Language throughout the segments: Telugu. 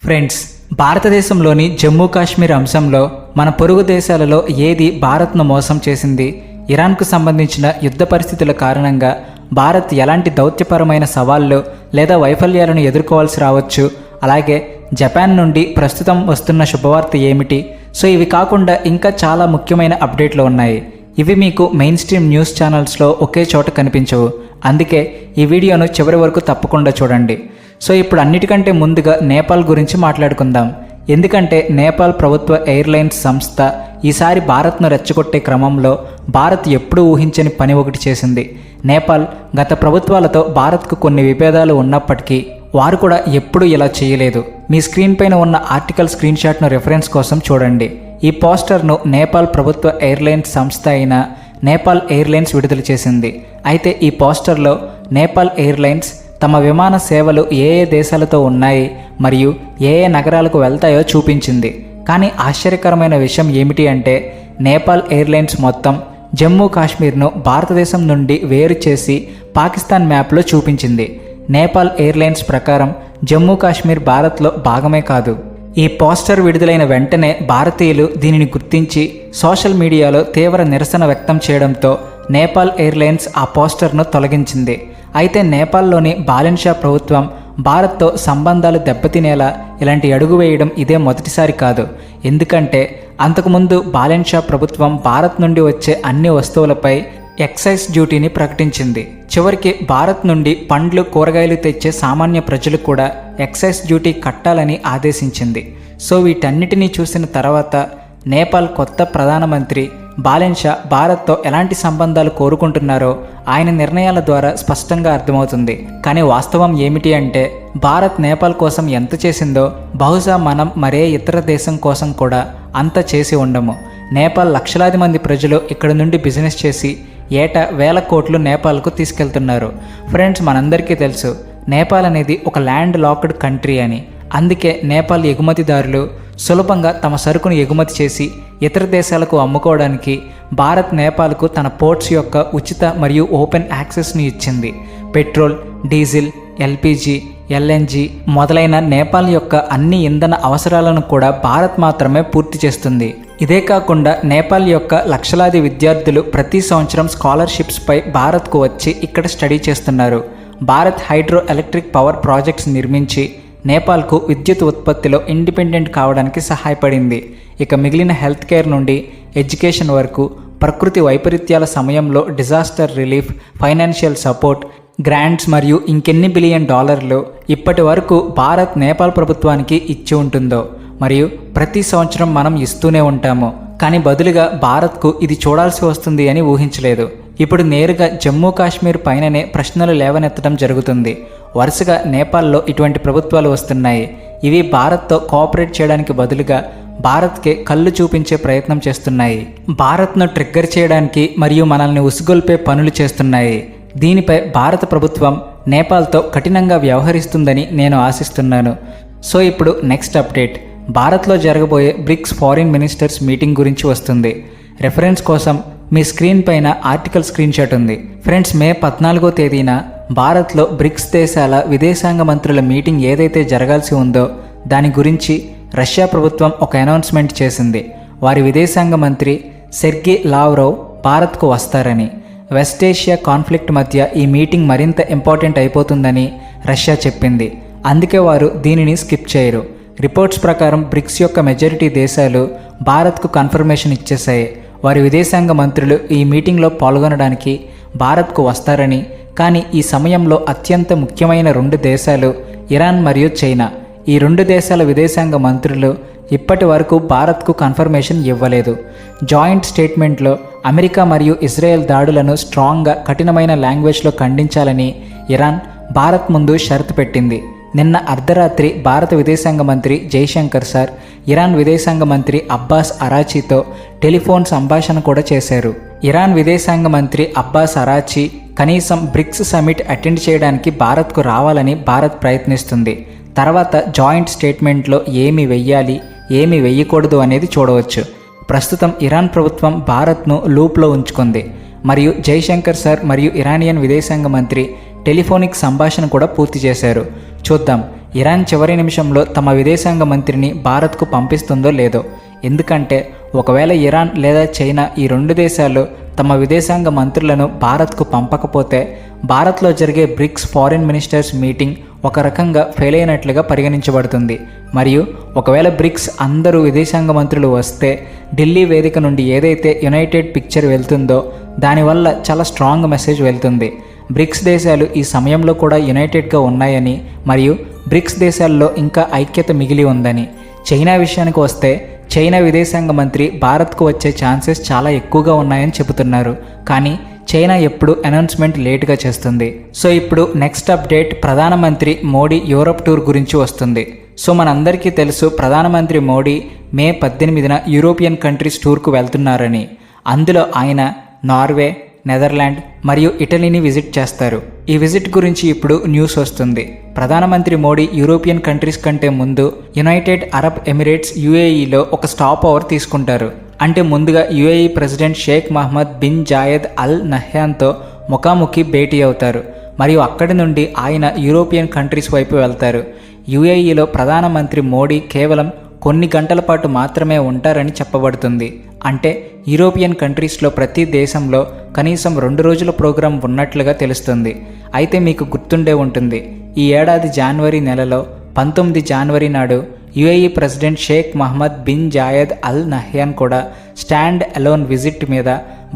ఫ్రెండ్స్, భారతదేశంలోని జమ్మూ కాశ్మీర్ అంశంలో మన పొరుగు దేశాలలో ఏది భారత్ను మోసం చేసింది? ఇరాన్కు సంబంధించిన యుద్ధ పరిస్థితుల కారణంగా భారత్ ఎలాంటి దౌత్యపరమైన సవాళ్లు లేదా వైఫల్యాలను ఎదుర్కోవాల్సి రావచ్చు? అలాగే జపాన్ నుండి ప్రస్తుతం వస్తున్న శుభవార్త ఏమిటి? సో ఇవి కాకుండా ఇంకా చాలా ముఖ్యమైన అప్డేట్లు ఉన్నాయి. ఇవి మీకు మెయిన్ స్ట్రీమ్ న్యూస్ ఛానల్స్లో ఒకే చోట కనిపించవు. అందుకే ఈ వీడియోను చివరి వరకు తప్పకుండా చూడండి. సో ఇప్పుడు అన్నిటికంటే ముందుగా నేపాల్ గురించి మాట్లాడుకుందాం. ఎందుకంటే నేపాల్ ప్రభుత్వ ఎయిర్లైన్స్ సంస్థ ఈసారి భారత్ను రెచ్చగొట్టే క్రమంలో భారత్ ఎప్పుడూ ఊహించని పని ఒకటి చేసింది. నేపాల్ గత ప్రభుత్వాలతో భారత్కు కొన్ని విభేదాలు ఉన్నప్పటికీ వారు కూడా ఎప్పుడూ ఇలా చేయలేదు. మీ స్క్రీన్ పైన ఉన్న ఆర్టికల్ స్క్రీన్ షాట్ను రెఫరెన్స్ కోసం చూడండి. ఈ పోస్టర్ను నేపాల్ ప్రభుత్వ ఎయిర్లైన్స్ సంస్థ అయిన నేపాల్ ఎయిర్లైన్స్ విడుదల చేసింది. అయితే ఈ పోస్టర్లో నేపాల్ ఎయిర్లైన్స్ తమ విమాన సేవలు ఏ ఏ దేశాలతో ఉన్నాయి మరియు ఏ ఏ నగరాలకు వెళ్తాయో చూపించింది. కానీ ఆశ్చర్యకరమైన విషయం ఏమిటి అంటే నేపాల్ ఎయిర్లైన్స్ మొత్తం జమ్మూ కాశ్మీర్ను భారతదేశం నుండి వేరు చేసి పాకిస్తాన్ మ్యాప్లో చూపించింది. నేపాల్ ఎయిర్లైన్స్ ప్రకారం జమ్మూ కాశ్మీర్ భారత్లో భాగమే కాదు. ఈ పోస్టర్ విడుదలైన వెంటనే భారతీయులు దీనిని గుర్తించి సోషల్ మీడియాలో తీవ్ర నిరసన వ్యక్తం చేయడంతో నేపాల్ ఎయిర్లైన్స్ ఆ పోస్టర్ను తొలగించింది. అయితే నేపాల్లోని బాలెన్ షా ప్రభుత్వం భారత్తో సంబంధాలు దెబ్బతినేలా ఇలాంటి అడుగు వేయడం ఇదే మొదటిసారి కాదు. ఎందుకంటే అంతకుముందు బాలెన్ షా ప్రభుత్వం భారత్ నుండి వచ్చే అన్ని వస్తువులపై ఎక్సైజ్ డ్యూటీని ప్రకటించింది. చివరికి భారత్ నుండి పండ్లు కూరగాయలు తెచ్చే సామాన్య ప్రజలు కూడా ఎక్సైజ్ డ్యూటీ కట్టాలని ఆదేశించింది. సో వీటన్నిటినీ చూసిన తర్వాత నేపాల్ కొత్త ప్రధానమంత్రి బాలెన్ షా భారత్తో ఎలాంటి సంబంధాలు కోరుకుంటున్నారో ఆయన నిర్ణయాల ద్వారా స్పష్టంగా అర్థమవుతుంది. కానీ వాస్తవం ఏమిటి అంటే భారత్ నేపాల్ కోసం ఎంత చేసిందో బహుశా మనం మరే ఇతర దేశం కోసం కూడా అంత చేసి ఉండము. నేపాల్ లక్షలాది మంది ప్రజలు ఇక్కడ నుండి బిజినెస్ చేసి ఏటా వేల కోట్లు నేపాల్కు తీసుకెళ్తున్నారు. ఫ్రెండ్స్, మనందరికీ తెలుసు నేపాల్ అనేది ఒక ల్యాండ్ లాక్డ్ కంట్రీ అని. అందుకే నేపాల్ ఎగుమతిదారులు సులభంగా తమ సరుకును ఎగుమతి చేసి ఇతర దేశాలకు అమ్ముకోవడానికి భారత్ నేపాల్కు తన పోర్ట్స్ యొక్క ఉచిత మరియు ఓపెన్ యాక్సెస్ని ఇచ్చింది. పెట్రోల్, డీజిల్, ఎల్పిజి, ఎల్ఎన్జి మొదలైన నేపాల్ యొక్క అన్ని ఇంధన అవసరాలను కూడా భారత్ మాత్రమే పూర్తి చేస్తుంది. ఇదే కాకుండా నేపాల్ యొక్క లక్షలాది విద్యార్థులు ప్రతి సంవత్సరం స్కాలర్షిప్స్పై భారత్కు వచ్చి ఇక్కడ స్టడీ చేస్తున్నారు. Bharat hydro electric power projects నిర్మించి నేపాల్కు విద్యుత్ ఉత్పత్తిలో ఇండిపెండెంట్ కావడానికి సహాయపడింది. ఇక మిగిలిన హెల్త్ కేర్ నుండి ఎడ్యుకేషన్ వరకు ప్రకృతి వైపరీత్యాల సమయంలో disaster relief, financial support, grants మరియు ఇంకెన్ని బిలియన్ డాలర్లు ఇప్పటి వరకు భారత్ నేపాల్ ప్రభుత్వానికి ఇచ్చి ఉంటుందో మరియు ప్రతి సంవత్సరం మనం ఇస్తూనే ఉంటాము. కానీ బదులుగా భారత్కు ఇది చూడాల్సి వస్తుంది అని ఊహించలేదు. ఇప్పుడు నేరుగా జమ్మూ కాశ్మీర్ పైననే ప్రశ్నలు లేవనెత్తడం జరుగుతుంది. వరుసగా నేపాల్లో ఇటువంటి ప్రభుత్వాలు వస్తున్నాయి. ఇవి భారత్తో కోఆపరేట్ చేయడానికి బదులుగా భారత్కే కళ్ళు చూపించే ప్రయత్నం చేస్తున్నాయి. భారత్ను ట్రిగ్గర్ చేయడానికి మరియు మనల్ని ఉసుగొల్పే పనులు చేస్తున్నాయి. దీనిపై భారత ప్రభుత్వం నేపాల్తో కఠినంగా వ్యవహరిస్తుందని నేను ఆశిస్తున్నాను. సో ఇప్పుడు నెక్స్ట్ అప్డేట్ భారత్లో జరగబోయే బ్రిక్స్ ఫారిన్ మినిస్టర్స్ మీటింగ్ గురించి వస్తుంది. రెఫరెన్స్ కోసం మీ స్క్రీన్ పైన ఆర్టికల్ స్క్రీన్ షాట్ ఉంది. ఫ్రెండ్స్, మే 14వ తేదీన భారత్లో బ్రిక్స్ దేశాల విదేశాంగ మంత్రుల మీటింగ్ ఏదైతే జరగాల్సి ఉందో దాని గురించి రష్యా ప్రభుత్వం ఒక అనౌన్స్మెంట్ చేసింది. వారి విదేశాంగ మంత్రి సెర్గీ లావ్రోవ్ భారత్కు వస్తారని. వెస్ట్ ఏషియా కాన్ఫ్లిక్ట్ మధ్య ఈ మీటింగ్ మరింత ఇంపార్టెంట్ అయిపోతుందని రష్యా చెప్పింది. అందుకే వారు దీనిని స్కిప్ చేయరు. రిపోర్ట్స్ ప్రకారం బ్రిక్స్ యొక్క మెజారిటీ దేశాలు భారత్కు కన్ఫర్మేషన్ ఇచ్చేశాయి. వారి విదేశాంగ మంత్రులు ఈ మీటింగ్లో పాల్గొనడానికి భారత్కు వస్తారని. కానీ ఈ సమయంలో అత్యంత ముఖ్యమైన రెండు దేశాలు ఇరాన్ మరియు చైనా. ఈ రెండు దేశాల విదేశాంగ మంత్రులు ఇప్పటి వరకు భారత్కు కన్ఫర్మేషన్ ఇవ్వలేదు. జాయింట్ స్టేట్మెంట్లో అమెరికా మరియు ఇజ్రాయెల్ దాడులను స్ట్రాంగ్గా కఠినమైన లాంగ్వేజ్లో ఖండించాలని ఇరాన్ భారత్ ముందు షరతు పెట్టింది. నిన్న అర్ధరాత్రి భారత విదేశాంగ మంత్రి జైశంకర్ సార్ ఇరాన్ విదేశాంగ మంత్రి అబ్బాస్ అరాచీతో టెలిఫోన్ సంభాషణ కూడా చేశారు. ఇరాన్ విదేశాంగ మంత్రి అబ్బాస్ అరాచీ కనీసం బ్రిక్స్ సమిట్ అటెండ్ చేయడానికి భారత్కు రావాలని భారత్ ప్రయత్నిస్తుంది. తర్వాత జాయింట్ స్టేట్మెంట్లో ఏమి వెయ్యాలి, ఏమి వెయ్యకూడదు అనేది చూడవచ్చు. ప్రస్తుతం ఇరాన్ ప్రభుత్వం భారత్ను లూప్లో ఉంచుకుంది మరియు జైశంకర్ సార్ మరియు ఇరానియన్ విదేశాంగ మంత్రి టెలిఫోనిక్ సంభాషణ కూడా పూర్తి చేశారు. చూద్దాం ఇరాన్ చివరి నిమిషంలో తమ విదేశాంగ మంత్రిని భారత్కు పంపిస్తుందో లేదో. ఎందుకంటే ఒకవేళ ఇరాన్ లేదా చైనా ఈ రెండు దేశాలు తమ విదేశాంగ మంత్రులను భారత్కు పంపకపోతే భారత్లో జరిగే బ్రిక్స్ ఫారిన్ మినిస్టర్స్ మీటింగ్ ఒక రకంగా ఫెయిల్ అయినట్లుగా పరిగణించబడుతుంది. మరియు ఒకవేళ బ్రిక్స్ అందరూ విదేశాంగ మంత్రులు వస్తే ఢిల్లీ వేదిక నుండి ఏదైతే యునైటెడ్ పిక్చర్ వెళ్తుందో దానివల్ల చాలా స్ట్రాంగ్ మెసేజ్ వెళ్తుంది. బ్రిక్స్ దేశాలు ఈ సమయంలో కూడా యునైటెడ్గా ఉన్నాయని మరియు బ్రిక్స్ దేశాల్లో ఇంకా ఐక్యత మిగిలి ఉందని. చైనా విషయానికి వస్తే చైనా విదేశాంగ మంత్రి భారత్కు వచ్చే ఛాన్సెస్ చాలా ఎక్కువగా ఉన్నాయని చెబుతున్నారు. కానీ చైనా ఎప్పుడు అనౌన్స్మెంట్ లేట్గా చేస్తుంది. సో ఇప్పుడు నెక్స్ట్ అప్డేట్, ప్రధానమంత్రి మోడీ యూరోప్ టూర్ గురించి వస్తుంది. సో మనందరికీ తెలుసు ప్రధానమంత్రి మోడీ మే 18న యూరోపియన్ కంట్రీస్ టూర్కు వెళ్తున్నారని. అందులో ఆయన నార్వే, నెదర్లాండ్ మరియు ఇటలీని విజిట్ చేస్తారు. ఈ విజిట్ గురించి ఇప్పుడు న్యూస్ వస్తుంది. ప్రధానమంత్రి మోడీ యూరోపియన్ కంట్రీస్ కంటే ముందు యునైటెడ్ అరబ్ ఎమిరేట్స్ యుఏఈలో ఒక స్టాప్ ఓవర్ తీసుకుంటారు. అంటే ముందుగా UAE president Sheikh Mohammed bin Zayed Al నహ్యాన్తో ముఖాముఖి భేటీ అవుతారు. మరియు అక్కడి నుండి ఆయన యూరోపియన్ కంట్రీస్ వైపు వెళ్తారు. యుఏఈలో ప్రధానమంత్రి మోడీ కేవలం కొన్ని గంటల పాటు మాత్రమే ఉంటారని చెప్పబడుతుంది. అంటే యూరోపియన్ కంట్రీస్లో ప్రతి దేశంలో కనీసం 2 రోజుల ప్రోగ్రాం ఉన్నట్లుగా తెలుస్తుంది. అయితే మీకు గుర్తుండే ఉంటుంది, ఈ ఏడాది జనవరి నెలలో 19 జనవరి నాడు UAE president Sheikh Mohammed bin Zayed Al Nahyan కూడా స్టాండ్ అలోన్ విజిట్ మీద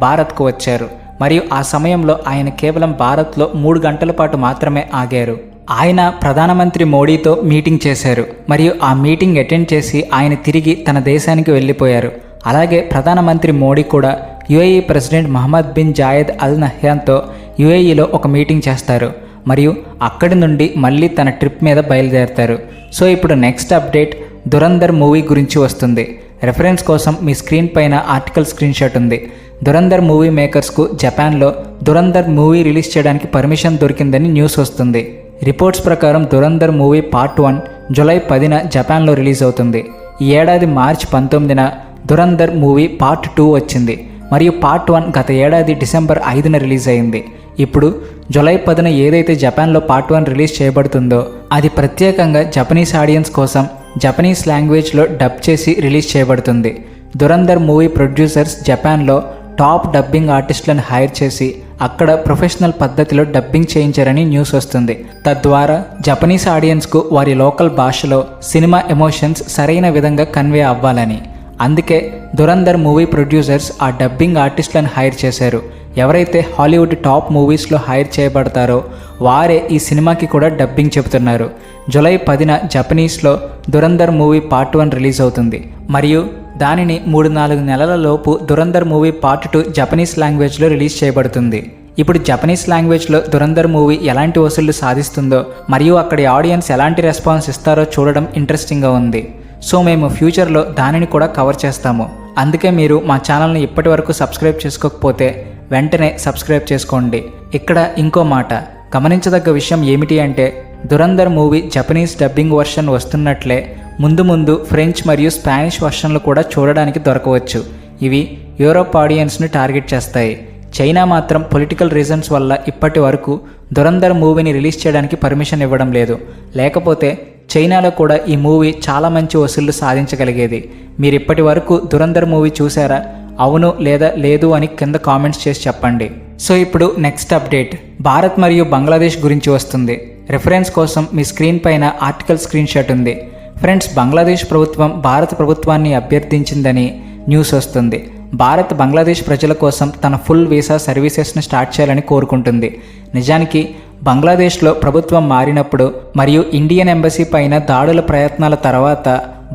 భారత్కు వచ్చారు. మరియు ఆ సమయంలో ఆయన కేవలం భారత్లో 3 గంటల పాటు మాత్రమే ఆగారు. ఆయన ప్రధానమంత్రి మోడీతో మీటింగ్ చేశారు మరియు ఆ మీటింగ్ అటెండ్ చేసి ఆయన తిరిగి తన దేశానికి వెళ్ళిపోయారు. అలాగే ప్రధానమంత్రి మోడీ కూడా UAE president Mohammed bin Zayed Al నహ్యాన్తో యుఏఈలో ఒక మీటింగ్ చేస్తారు మరియు అక్కడి నుండి మళ్ళీ తన ట్రిప్ మీద బయలుదేరుతారు. సో ఇప్పుడు నెక్స్ట్ అప్డేట్, దురంధర్ మూవీ గురించి వస్తుంది. రెఫరెన్స్ కోసం మీ స్క్రీన్ పైన ఆర్టికల్ స్క్రీన్ షాట్ ఉంది. దురంధర్ మూవీ మేకర్స్కు జపాన్లో దురంధర్ మూవీ రిలీజ్ చేయడానికి పర్మిషన్ దొరికిందని న్యూస్ వస్తుంది. రిపోర్ట్స్ ప్రకారం దురంధర్ మూవీ పార్ట్ 1 జూలై 10న జపాన్లో రిలీజ్ అవుతుంది. ఈ ఏడాది మార్చి 19న దురంధర్ మూవీ పార్ట్ 2 వచ్చింది మరియు పార్ట్ 1 గత ఏడాది డిసెంబర్ 5న రిలీజ్ అయింది. ఇప్పుడు జూలై 10న ఏదైతే జపాన్లో పార్ట్ 1 రిలీజ్ చేయబడుతుందో అది ప్రత్యేకంగా జపనీస్ ఆడియన్స్ కోసం జపనీస్ లాంగ్వేజ్లో డబ్ చేసి రిలీజ్ చేయబడుతుంది. దురంధర్ మూవీ ప్రొడ్యూసర్స్ జపాన్లో టాప్ డబ్బింగ్ ఆర్టిస్టులను హైర్ చేసి అక్కడ ప్రొఫెషనల్ పద్ధతిలో డబ్బింగ్ చేయించారని న్యూస్ వస్తుంది. తద్వారా జపనీస్ ఆడియన్స్కు వారి లోకల్ భాషలో సినిమా ఎమోషన్స్ సరైన విధంగా కన్వే అవ్వాలని. అందుకే దురంధర్ మూవీ ప్రొడ్యూసర్స్ ఆ డబ్బింగ్ ఆర్టిస్టులను హైర్ చేశారు. ఎవరైతే హాలీవుడ్ టాప్ మూవీస్లో హైర్ చేయబడతారో వారే ఈ సినిమాకి కూడా డబ్బింగ్ చెబుతున్నారు. జూలై 10న జపనీస్లో దురంధర్ మూవీ పార్ట్ 1 రిలీజ్ అవుతుంది మరియు దానిని 3-4 నెలల లోపు దురంధర్ మూవీ పార్ట్ 2 జపనీస్ లాంగ్వేజ్లో రిలీజ్ చేయబడుతుంది. ఇప్పుడు జపనీస్ లాంగ్వేజ్లో దురంధర్ మూవీ ఎలాంటి వసూళ్లు సాధిస్తుందో మరియు అక్కడి ఆడియన్స్ ఎలాంటి రెస్పాన్స్ ఇస్తారో చూడడం ఇంట్రెస్టింగ్గా ఉంది. సో మేము ఫ్యూచర్లో దానిని కూడా కవర్ చేస్తాము. అందుకే మీరు మా ఛానల్ని ఇప్పటి వరకు సబ్స్క్రైబ్ చేసుకోకపోతే వెంటనే సబ్స్క్రైబ్ చేసుకోండి. ఇక్కడ ఇంకో మాట గమనించదగ్గ విషయం ఏమిటి అంటే Dhurandhar movie Japanese dubbing version వస్తున్నట్లే ముందు ముందు ఫ్రెంచ్ మరియు స్పానిష్ వర్షన్లు కూడా చూడడానికి దొరకవచ్చు. ఇవి యూరోప్ ఆడియన్స్ను టార్గెట్ చేస్తాయి. చైనా మాత్రం పొలిటికల్ రీజన్స్ వల్ల ఇప్పటి వరకు దురంధర్ మూవీని రిలీజ్ చేయడానికి పర్మిషన్ ఇవ్వడం లేదు. లేకపోతే చైనాలో కూడా ఈ మూవీ చాలా మంచి వసూళ్లు సాధించగలిగేది. మీరు ఇప్పటి వరకు దురంధర్ మూవీ చూసారా? అవును లేదా లేదు అని కింద కామెంట్స్ చేసి చెప్పండి. సో ఇప్పుడు నెక్స్ట్ అప్డేట్, భారత్ మరియు బంగ్లాదేశ్ గురించి వస్తుంది. రిఫరెన్స్ కోసం మీ స్క్రీన్ పైన ఆర్టికల్ స్క్రీన్ షాట్ ఉంది. ఫ్రెండ్స్, బంగ్లాదేశ్ ప్రభుత్వం భారత ప్రభుత్వాన్ని అభ్యర్థించిందని న్యూస్ వస్తుంది. భారత్ బంగ్లాదేశ్ ప్రజల కోసం తన ఫుల్ వీసా సర్వీసెస్ను స్టార్ట్ చేయాలని కోరుకుంటుంది. నిజానికి బంగ్లాదేశ్లో ప్రభుత్వం మారినప్పుడు మరియు ఇండియన్ ఎంబసీ పైన దాడుల ప్రయత్నాల తర్వాత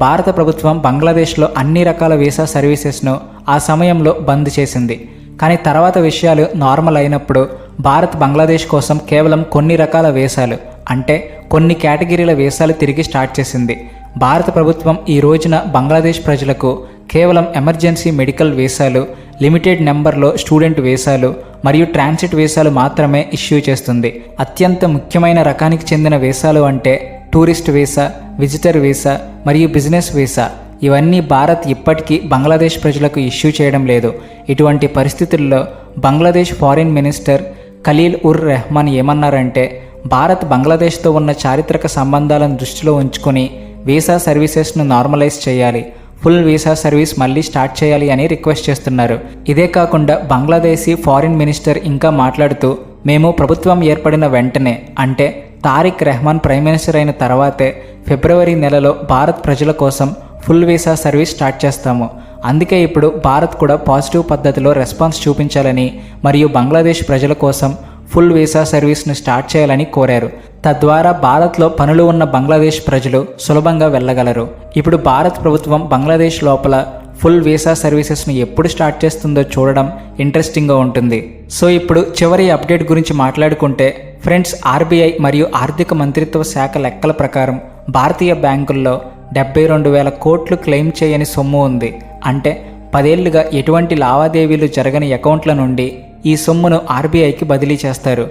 భారత ప్రభుత్వం బంగ్లాదేశ్లో అన్ని రకాల వీసా సర్వీసెస్ను ఆ సమయంలో బంద్ చేసింది. కానీ తర్వాత విషయాలు నార్మల్ అయినప్పుడు భారత్ బంగ్లాదేశ్ కోసం కేవలం కొన్ని రకాల వీసాలు అంటే కొన్ని కేటగిరీల వీసాలు తిరిగి స్టార్ట్ చేసింది. భారత ప్రభుత్వం ఈ రోజున బంగ్లాదేశ్ ప్రజలకు కేవలం ఎమర్జెన్సీ మెడికల్ వీసాలు, లిమిటెడ్ నెంబర్లో స్టూడెంట్ వీసాలు మరియు ట్రాన్సిట్ వీసాలు మాత్రమే ఇష్యూ చేస్తుంది. అత్యంత ముఖ్యమైన రకానికి చెందిన వీసాలు అంటే టూరిస్ట్ వీసా, విజిటర్ వీసా మరియు బిజినెస్ వీసా. ఇవన్నీ భారత్ ఇప్పటికీ బంగ్లాదేశ్ ప్రజలకు ఇష్యూ చేయడం లేదు. ఇటువంటి పరిస్థితుల్లో బంగ్లాదేశ్ ఫారిన్ మినిస్టర్ ఖలీల్ ఉర్ రెహమాన్ ఏమన్నారంటే, భారత్ బంగ్లాదేశ్తో ఉన్న చారిత్రక సంబంధాలను దృష్టిలో ఉంచుకొని వీసా సర్వీసెస్ను నార్మలైజ్ చేయాలి, ఫుల్ వీసా సర్వీస్ మళ్ళీ స్టార్ట్ చేయాలి అని రిక్వెస్ట్ చేస్తున్నారు. ఇదే కాకుండా బంగ్లాదేశీ ఫారిన్ మినిస్టర్ ఇంకా మాట్లాడుతూ, మేము ప్రభుత్వం ఏర్పడిన వెంటనే అంటే తారిక్ రెహమాన్ ప్రైమ్ మినిస్టర్ అయిన తర్వాతే ఫిబ్రవరి నెలలో భారత్ ప్రజల కోసం ఫుల్ వీసా సర్వీస్ స్టార్ట్ చేస్తాము. అందుకే ఇప్పుడు భారత్ కూడా పాజిటివ్ పద్ధతిలో రెస్పాన్స్ చూపించాలని మరియు బంగ్లాదేశ్ ప్రజల కోసం ఫుల్ వీసా సర్వీస్ను స్టార్ట్ చేయాలని కోరారు. తద్వారా భారత్లో పనులు ఉన్న బంగ్లాదేశ్ ప్రజలు సులభంగా వెళ్ళగలరు. ఇప్పుడు భారత్ ప్రభుత్వం బంగ్లాదేశ్ లోపల ఫుల్ వీసా సర్వీసెస్ను ఎప్పుడు స్టార్ట్ చేస్తుందో చూడడం ఇంట్రెస్టింగ్గా ఉంటుంది. సో ఇప్పుడు చివరి అప్డేట్ గురించి మాట్లాడుకుంటే ఫ్రెండ్స్, ఆర్బీఐ మరియు ఆర్థిక మంత్రిత్వ శాఖ లెక్కల ప్రకారం భారతీయ బ్యాంకుల్లో 72,000 కోట్లు క్లెయిమ్ చేయని సొమ్ము ఉంది. అంటే 10 ఏళ్లుగా ఎటువంటి లావాదేవీలు జరగని అకౌంట్ల నుండి ఈ సొమ్మును ఆర్బీఐకి బదిలీ చేస్తారు.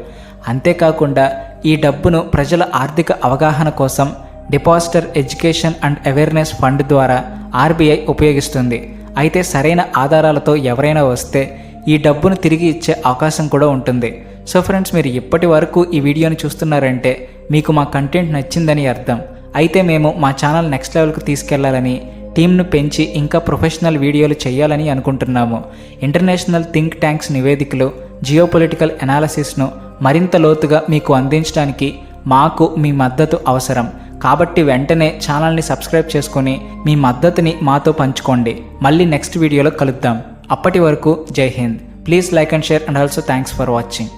అంతేకాకుండా ఈ డబ్బును ప్రజల ఆర్థిక అవగాహన కోసం depositor education and awareness fund ద్వారా ఆర్బీఐ ఉపయోగిస్తుంది. అయితే సరైన ఆధారాలతో ఎవరైనా వస్తే ఈ డబ్బును తిరిగి ఇచ్చే అవకాశం కూడా ఉంటుంది. సో ఫ్రెండ్స్, మీరు ఇప్పటి వరకు ఈ వీడియోని చూస్తున్నారంటే మీకు మా కంటెంట్ నచ్చిందని అర్థం. అయితే మేము మా ఛానల్ నెక్స్ట్ లెవెల్కి తీసుకెళ్లాలని, టీంను పెంచి ఇంకా ప్రొఫెషనల్ వీడియోలు చేయాలని అనుకుంటున్నాము. ఇంటర్నేషనల్ థింక్ ట్యాంక్స్ నివేదికలు, జియోపొలిటికల్ అనాలిసిస్ను మరింత లోతుగా మీకు అందించడానికి మాకు మీ మద్దతు అవసరం. కాబట్టి వెంటనే ఛానల్ని సబ్స్క్రైబ్ చేసుకొని మీ మద్దతుని మాతో పంచుకోండి. మళ్ళీ నెక్స్ట్ వీడియోలో కలుద్దాం. అప్పటి వరకు జై Hind. Please like and share and also thanks for watching.